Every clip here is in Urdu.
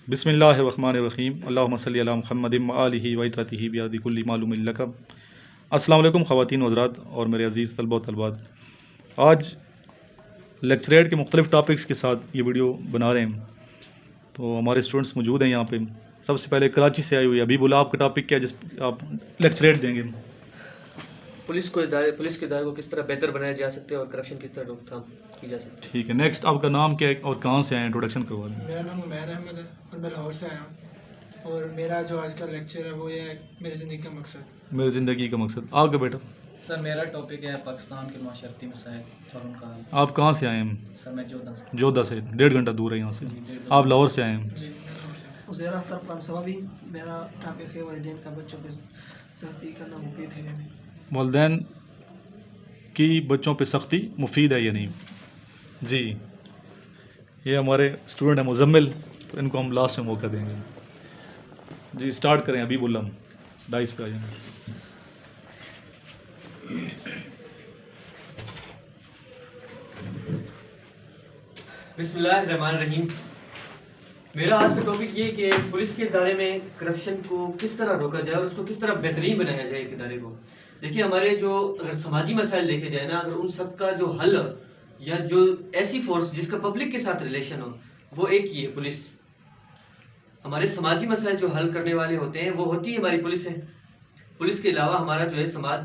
بسم اللہ الرحمن الرحیم اللہم صلی علی محمد وآلہ وعطرتہ بیاد کل معلوم لکم۔ السلام علیکم خواتین و حضرات اور میرے عزیز طلبہ و طالبات، آج لیکچریٹ کے مختلف ٹاپکس کے ساتھ یہ ویڈیو بنا رہے ہیں، تو ہمارے اسٹوڈنٹس موجود ہیں یہاں پہ۔ سب سے پہلے کراچی سے آئی ہوئی حبیب اللہ، آپ کا ٹاپک کیا ہے جس پہ آپ لیکچریٹ دیں گے؟ پولیس کے ادارے کو کس طرح بہتر بنایا جا سکتا ہے اور کرپشن کس طرح روک تھام کی جا سکتی ہے۔ ٹھیک ہے، نیکسٹ آپ کا نام کیا ہے اور کہاں سے آئے ہیں؟ انٹروڈکشن کروا دیں۔ میرا نام عمیر احمد ہے اور میں لاہور سے آیا ہوں، اور میرا جو آج کا لیکچر ہے وہ یہ ہے میری زندگی کا مقصد۔ میری زندگی کا مقصد۔ آپ کا بیٹا؟ سر میرا ٹاپک ہے پاکستان کے معاشرتی مسائل اور ان کا حل۔ آپ کہاں سے آئے ہیں؟ سر میں جودا سے۔ جودہ سے 1.5 گھنٹہ دور ہے یہاں سے۔ آپ لاہور سے آئے ہیں؟ جی میں لاہور سے ہوں۔ عزیر اختر قمصوہ بھی میرا ٹاپک ہے والدین کا بچوں پہ سختی کرنا مفید ہے۔ والدین کی بچوں پہ سختی مفید ہے یا نہیں؟ جی، یہ ہمارے اسٹوڈنٹ ہیں مزمل، تو ان کو ہم لاسٹ میں موقع دیں گے۔ جی اسٹارٹ کریں، حبیب اللہ ڈائس پہ آ جائیں۔ بسم اللہ الرحمن الرحیم۔ میرا آج کا ٹاپک یہ کہ پولیس کے ادارے میں کرپشن کو کس طرح روکا جائے اور اس کو کس طرح بہترین بنایا جائے ایک ادارے کو۔ دیکھیے ہمارے جو اگر سماجی مسائل دیکھے جائے نا، اگر ان سب کا جو حل یا جو ایسی فورس جس کا پبلک کے ساتھ ریلیشن ہو، وہ ایک ہی ہے، پولیس۔ ہمارے سماجی مسائل جو حل کرنے والے ہوتے ہیں وہ ہوتی ہے ہماری پولیس ہے۔ پولیس کے علاوہ ہمارا جو ہے سماج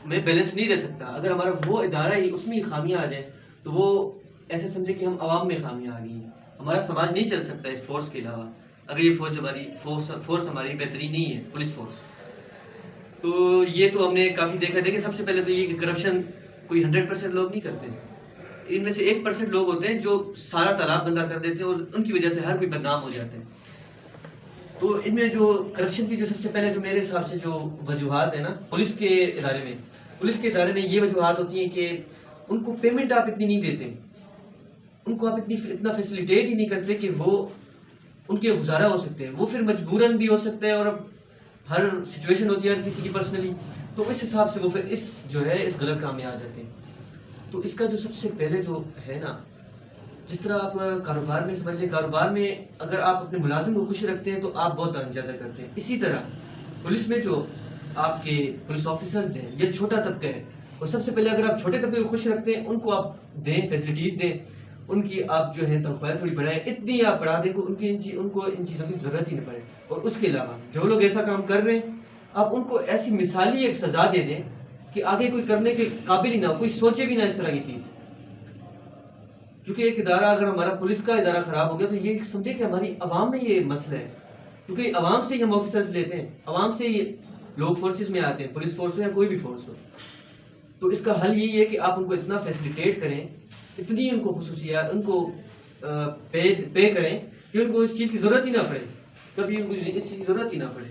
میں بیلنس نہیں رہ سکتا۔ اگر ہمارا وہ ادارہ ہی اس میں ہی خامیاں آ جائیں تو وہ ایسے سمجھے کہ ہم عوام میں خامیاں آ گئی ہیں۔ ہمارا سماج نہیں چل سکتا اس فورس کے علاوہ، اگر یہ فورس ہماری بہترین نہیں ہے، پولیس فورس۔ تو یہ تو ہم نے کافی دیکھا۔ دیکھیں سب سے پہلے تو یہ کہ کرپشن کوئی 100% لوگ نہیں کرتے، ان میں سے 1% لوگ ہوتے ہیں جو سارا تالاب گندا کر دیتے ہیں اور ان کی وجہ سے ہر کوئی بدنام ہو جاتے ہیں۔ تو ان میں جو کرپشن کی جو سب سے پہلے جو میرے حساب سے جو وجوہات ہیں نا پولیس کے ادارے میں یہ وجوہات ہوتی ہیں کہ ان کو پیمنٹ آپ اتنی نہیں دیتے، ان کو آپ اتنا فیسیلیٹیٹ ہی نہیں کرتے کہ وہ ان کے گزارا ہو سکتے ہیں۔ وہ پھر مجبوراً بھی ہو سکتا ہے، اور اب ہر سچویشن ہوتی ہے ہر کسی کی پرسنلی، تو اس حساب سے وہ پھر اس غلط کام میں آ جاتے ہیں۔ تو اس کا جو سب سے پہلے جو ہے نا، جس طرح آپ کاروبار میں سمجھ لیں، کاروبار میں اگر آپ اپنے ملازم کو خوش رکھتے ہیں تو آپ بہت زیادہ کرتے ہیں۔ اسی طرح پولیس میں جو آپ کے پولیس آفیسرز ہیں یا چھوٹا طبقہ ہے، اور سب سے پہلے اگر آپ چھوٹے طبقے کو خوش رکھتے ہیں، ان کو آپ دیں، فیسلٹیز دیں، ان کی آپ جو ہے تنخواہ تھوڑی بڑھائیں، اتنی آپ بڑھا دیں کہ ان کو ان چیزوں کی ضرورت ہی نہ پڑے۔ اور اس کے علاوہ جو لوگ ایسا کام کر رہے ہیں، آپ ان کو ایسی مثالی ایک سزا دے دیں کہ آگے کوئی کرنے کے قابل ہی نہ ہو، کوئی سوچے بھی نہ اس طرح کی چیز۔ کیونکہ ایک ادارہ اگر ہمارا پولیس کا ادارہ خراب ہو گیا تو یہ سمجھے کہ ہماری عوام میں یہ مسئلہ ہے، کیونکہ عوام سے ہی ہم آفیسرز لیتے ہیں، عوام سے ہی لوگ فورسز میں آتے ہیں، پولیس فورس ہو یا کوئی بھی فورس ہو۔ تو اس کا حل یہی ہے کہ آپ ان کو اتنا فیسیلیٹیٹ کریں، اتنی ان کو خصوصیات ان کو پے کریں کہ ان کو اس چیز کی ضرورت ہی نہ پڑے، کبھی ان کو اس چیز کی ضرورت ہی نہ پڑے۔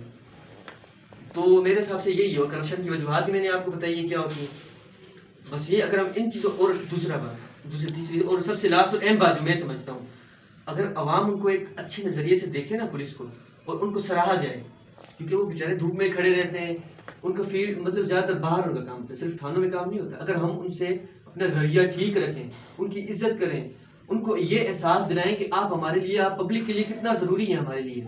تو میرے حساب سے یہی ہے، اور کرپشن کی وجوہات بھی میں نے آپ کو بتائی ہے کیا ہوتی ہیں۔ بس یہ اگر ہم ان چیزوں، اور تیسری اور سب سے لاسٹ اور اہم بات جو میں سمجھتا ہوں، اگر عوام ان کو ایک اچھے نظریے سے دیکھے نا پولیس کو، اور ان کو سراہا جائے، کیونکہ وہ بیچارے دھوپ میں کھڑے رہتے ہیں، ان کا فیلڈ مطلب زیادہ تر باہر ان کا کام ہوتا ہے، صرف تھانوں میں کام نہیں ہوتا۔ اگر ہم ان سے اپنا رویہ ٹھیک رکھیں، ان کی عزت کریں، ان کو یہ احساس دلائیں کہ آپ ہمارے لیے، آپ پبلک کے لیے کتنا ضروری ہیں ہمارے لیے،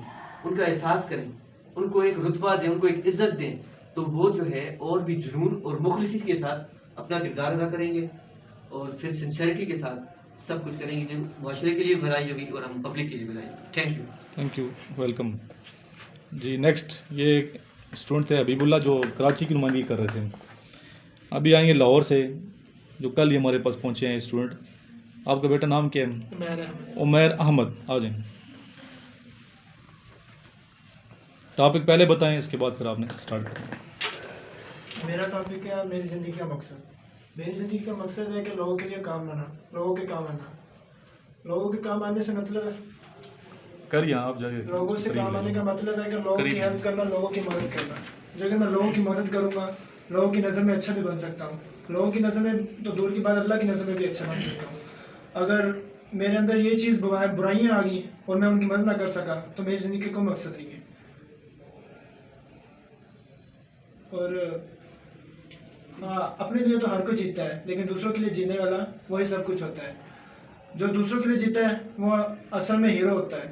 ان کا احساس کریں، ان کو ایک رتبہ دیں، ان کو ایک عزت دیں، تو وہ جو ہے اور بھی جنون اور مخلصی کے ساتھ اپنا کردار ادا کریں گے، اور پھر سنسیئرٹی کے ساتھ سب کچھ کریں گے، جو معاشرے کے لیے بھلائی ہوگی اور ہم پبلک کے لیے بھلائی ہوگی۔ Thank you, welcome. جی نیکسٹ یہ ایک اسٹوڈنٹ تھے حبیب اللہ جو کراچی کی نمائندگی کر رہے تھے، ابھی آئیں گے لاہور سے، جو کل ہی ہمارے پاس پہنچے ہیں اسٹوڈنٹ۔ آپ کا بیٹا نام کیا ہے؟ عمیر احمد، آ جائیں۔ ٹاپک پہلے بتائیں، اس کے بعد پھر آپ نے اسٹارٹ کریں۔ میرا ٹاپک ہے میری زندگی کا مقصد۔ میری زندگی کا مقصد ہے کہ لوگوں کے لیے کام آنا، لوگوں کے کام آنا۔ لوگوں کے کام آنے سے مطلب ہے کریے آپ جائیے۔ لوگوں سے کام آنے کا مطلب ہے کہ لوگوں کی ہیلپ کرنا، لوگوں کی مدد کرنا۔ جو کہ میں لوگوں کی مدد کروں گا، لوگوں کی نظر میں اچھا بھی بن سکتا ہوں، لوگوں کی نظر میں تو دور کی بات، اللہ کی نظر میں بھی اچھا بن سکتا ہوں۔ اگر میرے اندر یہ چیز برائیاں آ گئی اور میں ان کی مدد نہ کر سکا تو میری زندگی کا کوئی مقصد نہیں ہے۔ اور ہاں، اپنے لیے تو ہر کوئی جیتا ہے، لیکن دوسروں کے لیے جینے والا وہی سب کچھ ہوتا ہے۔ جو دوسروں کے لیے جیتا ہے وہ اصل میں ہیرو ہوتا ہے۔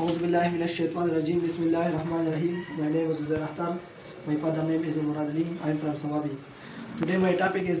Auzubillahiminash-shaytanir-rajim. Bismillahir-rahmanir-rahim. My name is Uzair Akhtar. My father name is Murad Ali. I am from Sawabi. Today my topic is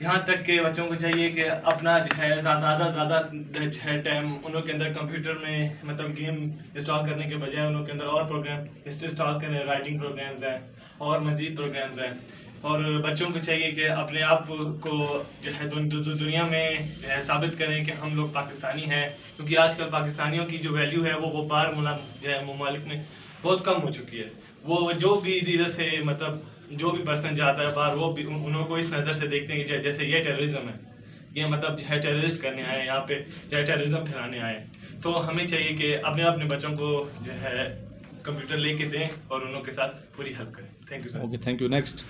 یہاں تک کہ بچوں کو چاہیے کہ اپنا جو ہے زیادہ جو ہے ٹائم انہوں کے اندر کمپیوٹر میں مطلب گیم انسٹال کرنے کے بجائے انہوں کے اندر اور پروگرام انسٹال کریں، رائٹنگ پروگرامز ہیں اور مزید پروگرامز ہیں. اور بچوں کو چاہیے کہ اپنے آپ کو جو ہے دنیا میں ثابت کریں کہ ہم لوگ پاکستانی ہیں، کیونکہ آج کل پاکستانیوں کی جو ویلیو ہے وہ باہر جو ہے ممالک میں بہت کم ہو چکی ہے. وہ جو بھی ادھر سے مطلب جو بھی پرسن جاتا ہے باہر وہ بھی انہوں کو اس نظر سے دیکھتے ہیں کہ جیسے یہ ٹیررزم ہے، یہ مطلب جو ہے ٹیررسٹ کرنے آئے یہاں پہ، جو ہے ٹیررزم پھیلانے آئے. تو ہمیں چاہیے کہ اپنے بچوں کو جو ہے کمپیوٹر لے کے دیں اور انہوں کے ساتھ پوری ہیلپ کریں. Thank you sir. Okay, thank you. Next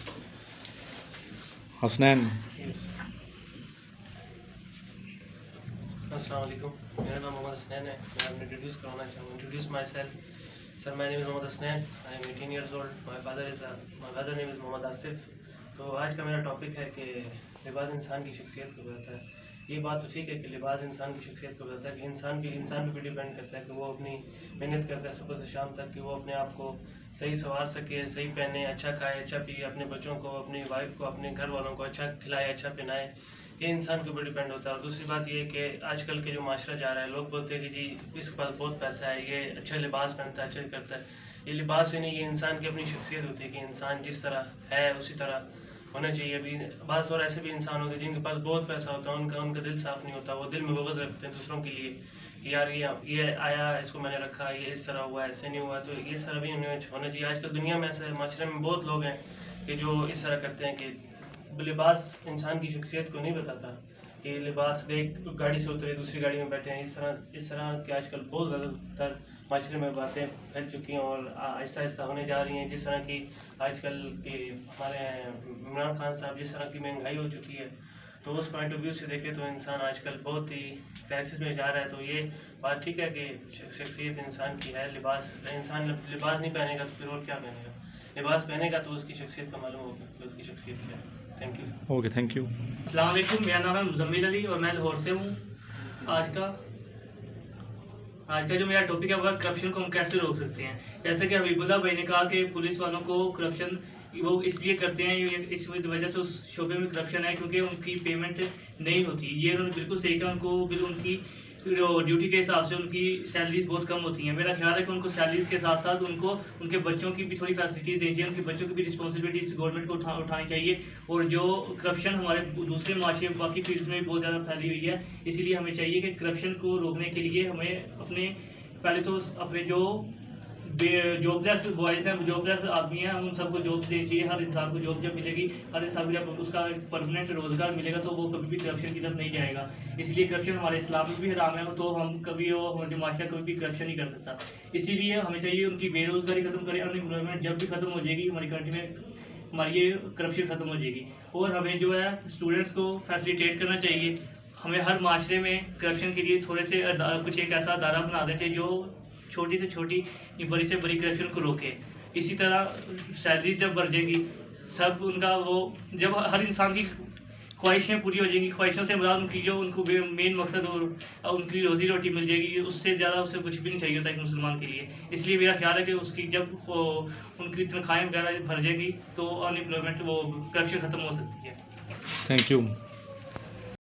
Hasnain. السلام علیکم، میرا نام محمد حسنین ہے. میں آپ نے انٹروڈیوس کروانا چاہوں گا. Introduce myself. Sir my name is Muhammad Hasnain. I am 18 years old. My father name is Muhammad Asif. تو آج کا میرا ٹاپک ہے کہ لباس انسان کی شخصیت کو بتاتا ہے. یہ بات تو ٹھیک ہے کہ لباس انسان کی شخصیت کو بتاتا ہے کہ انسان پہ بھی ڈیپینڈ کرتا ہے کہ وہ اپنی محنت کرتا ہے صبح سے شام تک کہ وہ اپنے آپ کو صحیح سنوار سکے، صحیح پہنے، اچھا کھائے، اچھا پیے، اپنے بچوں کو، اپنی وائف کو، اپنے گھر والوں کو اچھا کھلائے، اچھا پہنائے. یہ انسان کے اوپر ڈیپینڈ ہوتا ہے. اور دوسری بات یہ ہے کہ آج کل کے جو معاشرہ جا رہا ہے، لوگ بولتے ہیں کہ جی اس کے پاس بہت پیسہ ہے، یہ اچھا لباس پہنتا ہے، اچھا کرتا ہے. یہ لباس ہی نہیں، یہ انسان کی اپنی شخصیت ہوتی ہے کہ انسان جس طرح ہے اسی طرح ہونا چاہیے. ابھی بعض اور ایسے بھی انسان ہوتے ہیں جن کے پاس بہت پیسہ ہوتا ہے، ان کا دل صاف نہیں ہوتا. وہ دل میں بغض رکھتے ہیں دوسروں کے لیے کہ یار یہ آیا، اس کو میں نے رکھا، یہ اس طرح ہوا، ایسے نہیں ہوا. تو یہ سارا بھی ہونا چاہیے. آج کل دنیا میں ایسے معاشرے میں بہت لوگ ہیں کہ جو اس طرح کرتے ہیں کہ لباس انسان کی شخصیت کو نہیں بتاتا. کہ لباس ایک گاڑی سے اترے دوسری گاڑی میں بیٹھے ہیں، اس طرح کہ آج کل بہت زیادہ تر معاشرے میں باتیں پھیل چکی ہیں اور آہستہ آہستہ ہونے جا رہی ہیں. جس طرح کی آج کل کے ہمارے عمران خان صاحب جس طرح کی مہنگائی ہو چکی ہے، تو اس پوائنٹ آف ویو سے دیکھیں تو انسان آج کل بہت ہی کرائسس میں جا رہا ہے. تو یہ بات ٹھیک ہے کہ شخصیت انسان کی ہے. انسان لباس نہیں پہنے گا تو پھر اور کیا پہنے گا؟ لباس پہنے گا تو اس کی شخصیت کا معلوم ہوگا کہ اس کی شخصیت کیا ہے. Thank you. Okay, thank you. السلام علیکم، میرا نام ہے مزمل علی اور میں لاہور سے ہوں. آج کا جو میرا ٹاپک ہے وہ کرپشن کو ہم کیسے روک سکتے ہیں. جیسے کہ حبیب اللہ بھائی نے کہا کہ پولیس والوں کو کرپشن وہ اس لیے کرتے ہیں، اس وجہ سے اس شعبے میں کرپشن ہے کیونکہ ان کی پیمنٹ نہیں ہوتی. یہ انہوں نے بالکل صحیح کہا. ان کو ان کی ڈیوٹی کے حساب سے ان کی سیلریز بہت کم ہوتی ہیں. میرا خیال ہے کہ ان کو سیلریز کے ساتھ ساتھ ان کو ان کے بچوں کی بھی تھوڑی فیسلٹیز دینی چاہیے. ان کے بچوں کی بھی رسپانسبلٹیز گورنمنٹ کو اٹھانی چاہیے. اور جو کرپشن ہمارے دوسرے معاشرے باقی فیلڈز میں بھی بہت زیادہ پھیلی ہوئی ہے، اسی لیے ہمیں چاہیے کہ کرپشن کو روکنے کے لیے ہمیں پہلے تو اپنے جو جاب لیس بوائز ہیں، جاب لیس آدمی ہیں، ان سب کو جاب دینی چاہیے. ہر انسان کو جاب جب ملے گی، ہر انسان کو جب اس کا پرماننٹ روزگار ملے گا تو وہ کبھی بھی کرپشن کی طرف نہیں جائے گا. اس لیے کرپشن ہمارے اسلام میں بھی حرام ہے، تو ہم کبھی ہمارے معاشرہ کبھی بھی کرپشن نہیں کر سکتا. اسی لیے ہمیں چاہیے ان کی بے روزگاری ختم کریں. ان امپلائمنٹ جب بھی ختم ہو جائے گی ہماری کنٹری میں، ہماری یہ کرپشن ختم ہو جائے گی. اور ہمیں جو ہے اسٹوڈنٹس کو فیسیلیٹیٹ کرنا چاہیے. ہمیں ہر معاشرے میں کرپشن کے لیے تھوڑے سے کچھ ایک ایسا ادارہ بنا دیتے جو چھوٹی سے چھوٹی بڑی سے بڑی کرپشن کو روکے. اسی طرح سیلریز جب بڑھ جائے گی، سب ان کا وہ جب ہر انسان کی خواہشیں پوری ہو جائیں گی، خواہشوں سے مراد ان کی جو ان کو مین مقصد اور ان کی روزی روٹی مل جائے گی، اس سے زیادہ اسے کچھ بھی نہیں چاہیے ہوتا ایک مسلمان کے لیے. اس لیے میرا خیال ہے کہ اس کی جب ان کی تنخواہیں وغیرہ بھر جائے گی تو ان امپلائمنٹ وہ کرپشن ختم ہو سکتی ہے. Thank you.